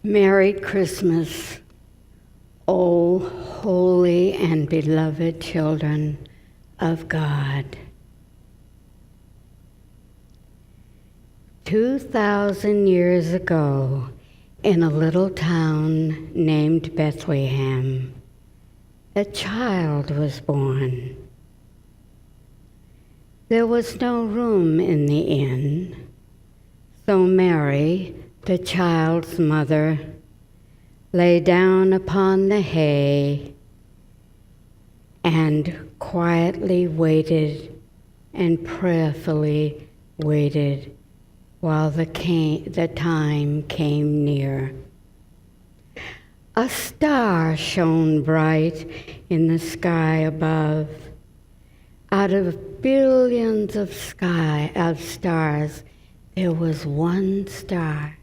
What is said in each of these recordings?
Merry Christmas, O holy and beloved children of God. 2,000 years ago, in a little town named Bethlehem, a child was born. There was no room in the inn, so Mary, the child's mother, lay down upon the hay and quietly waited and prayerfully waited while the time came near. A star shone bright in the sky above. Out of billions of stars, there was one star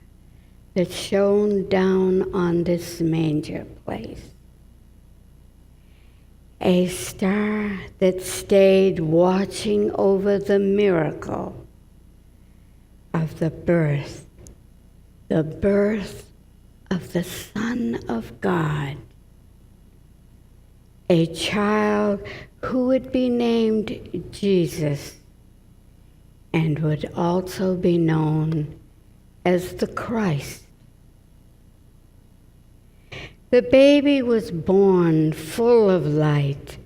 that shone down on this manger place. A star that stayed watching over the miracle of the birth of the Son of God, a child who would be named Jesus and would also be known as the Christ. The baby was born full of light,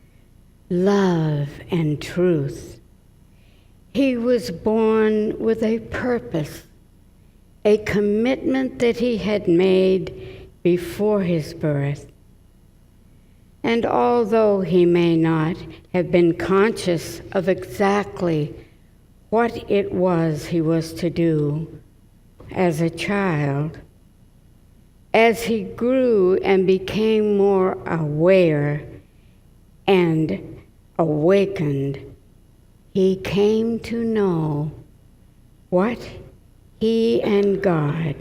love, and truth. He was born with a purpose, a commitment that he had made before his birth. And although he may not have been conscious of exactly what it was he was to do as a child, as he grew and became more aware and awakened, he came to know what he and God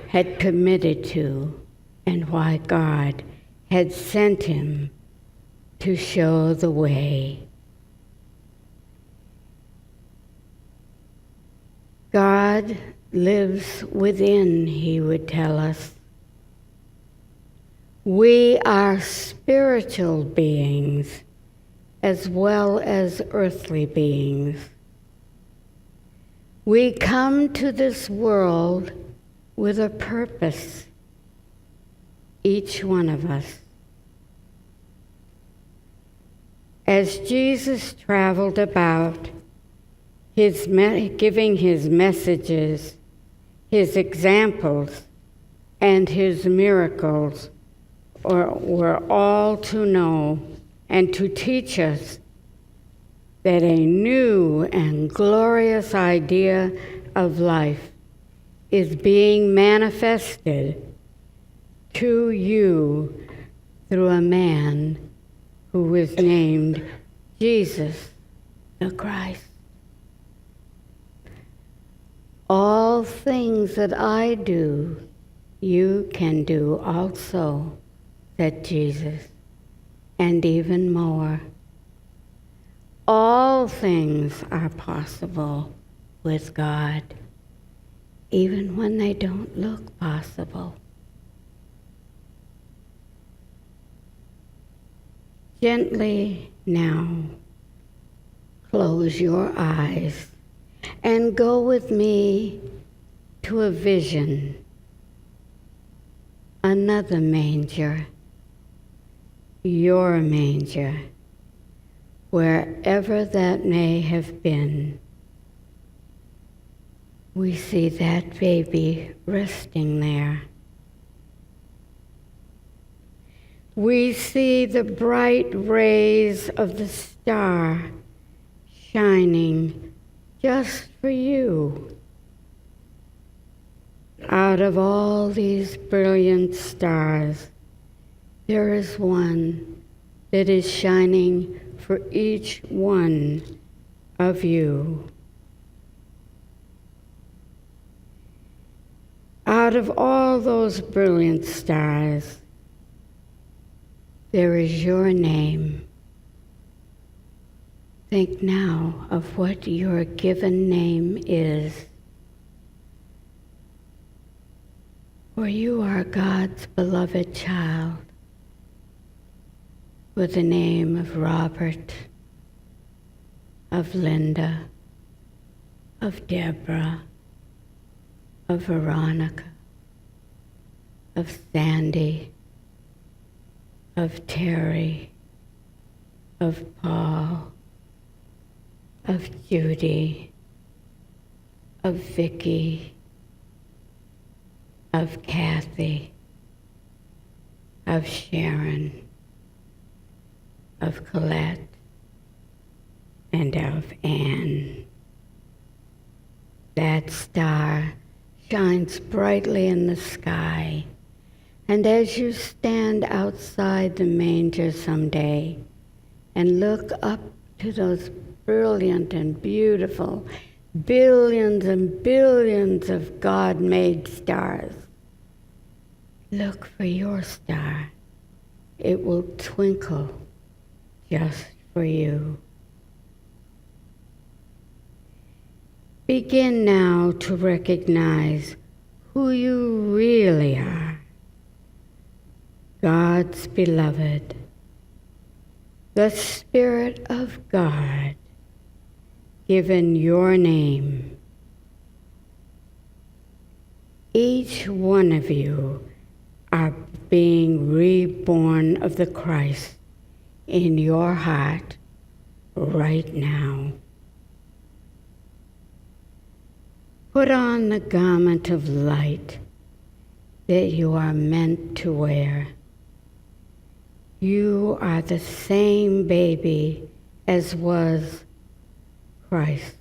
had committed to and why God had sent him to show the way. God lives within, he would tell us. We are spiritual beings as well as earthly beings. We come to this world with a purpose, each one of us. As Jesus traveled about, giving his messages, his examples, and his miracles were all to know and to teach us that a new and glorious idea of life is being manifested to you through a man who was named Jesus the Christ. All things that I do, you can do also, said Jesus, and even more. All things are possible with God, even when they don't look possible. Gently now, close your eyes and go with me to a vision, another manger, your manger, wherever that may have been. We see that baby resting there. We see the bright rays of the star shining just for you. Out of all these brilliant stars, there is one that is shining for each one of you. Out of all those brilliant stars, there is your name. Think now of what your given name is. For you are God's beloved child, with the name of Robert, of Linda, of Deborah, of Veronica, of Sandy, of Terry, of Paul, of Judy, of Vicky, of Kathy, of Sharon, of Colette, and of Anne. That star shines brightly in the sky, and as you stand outside the manger someday and look up to those brilliant and beautiful billions and billions of God-made stars, look for your star. It will twinkle just for you. Begin now to recognize who you really are. God's beloved, the Spirit of God, given your name. Each one of you are being reborn of the Christ in your heart right now. Put on the garment of light that you are meant to wear. You are the same baby as was Christ,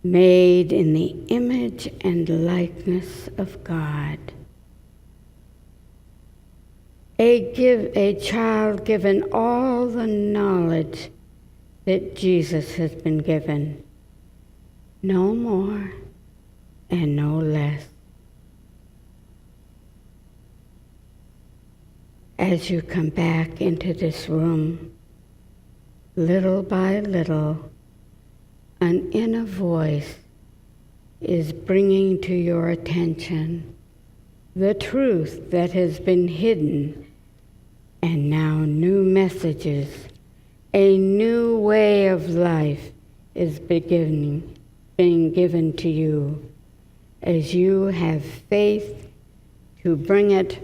made in the image and likeness of God. A child given all the knowledge that Jesus has been given. No more and no less. As you come back into this room, little by little, an inner voice is bringing to your attention the truth that has been hidden, and now new messages, a new way of life is being given to you as you have faith to bring it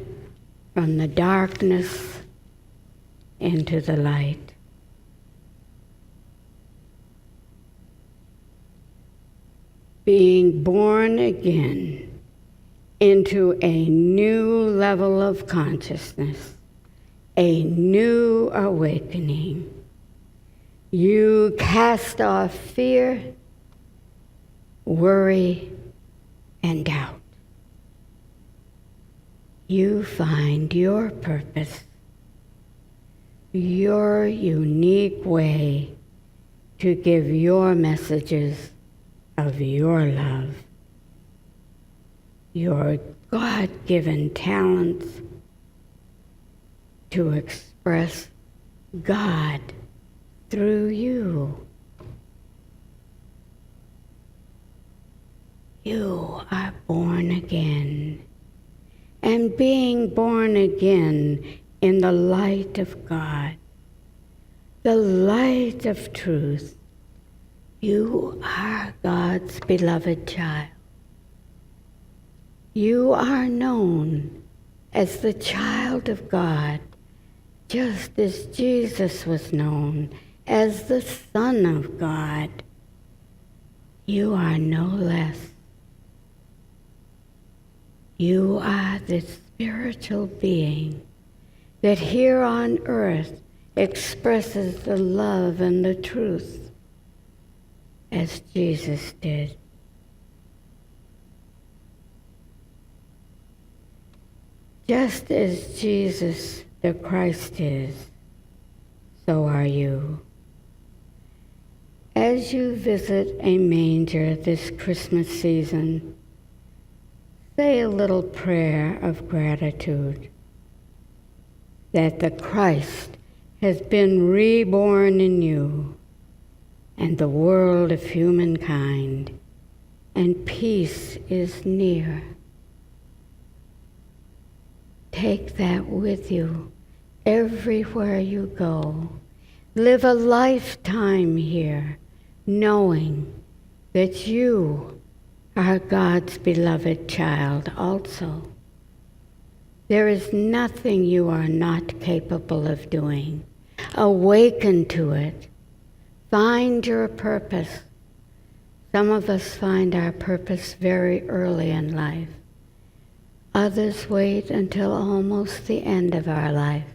from the darkness into the light. Being born again into a new level of consciousness, a new awakening. You cast off fear, worry, and doubt. You find your purpose, your unique way to give your messages of your love, your God-given talents to express God through you. You are born again. And being born again in the light of God, the light of truth, you are God's beloved child. You are known as the child of God, just as Jesus was known as the Son of God. You are no less. You are the spiritual being that here on earth expresses the love and the truth as Jesus did. Just as Jesus the Christ is, so are you. As you visit a manger this Christmas season, say a little prayer of gratitude that the Christ has been reborn in you and the world of humankind, and peace is near. Take that with you everywhere you go. Live a lifetime here, knowing that you are God's beloved child also. There is nothing you are not capable of doing. Awaken to it. Find your purpose. Some of us find our purpose very early in life. Others wait until almost the end of our life.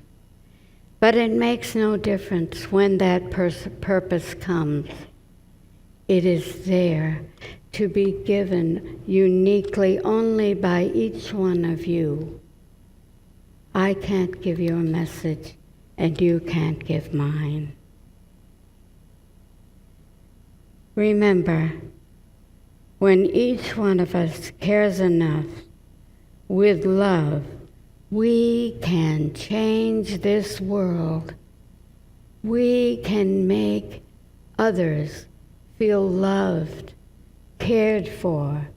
But it makes no difference when that purpose comes. It is there to be given uniquely only by each one of you. I can't give you a message, and you can't give mine. Remember, when each one of us cares enough with love, we can change this world. We can make others feel loved, cared for.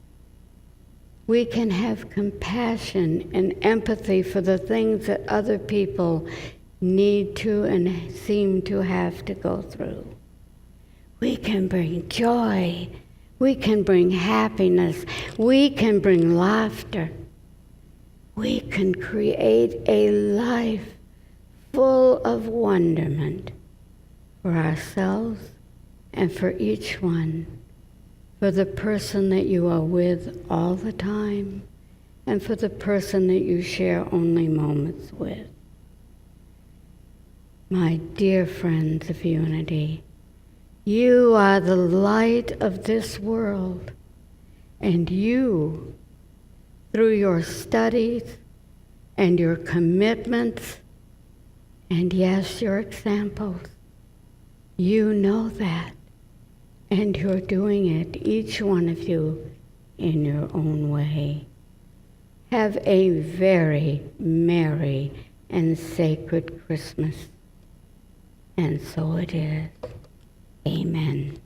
We can have compassion and empathy for the things that other people need to and seem to have to go through. We can bring joy. We can bring happiness. We can bring laughter. We can create a life full of wonderment for ourselves and for each one, for the person that you are with all the time, and for the person that you share only moments with. My dear friends of unity, you are the light of this world, and you, through your studies and your commitments, and yes, your examples, you know that, and you're doing it, each one of you, in your own way. Have a very merry and sacred Christmas. And so it is. Amen.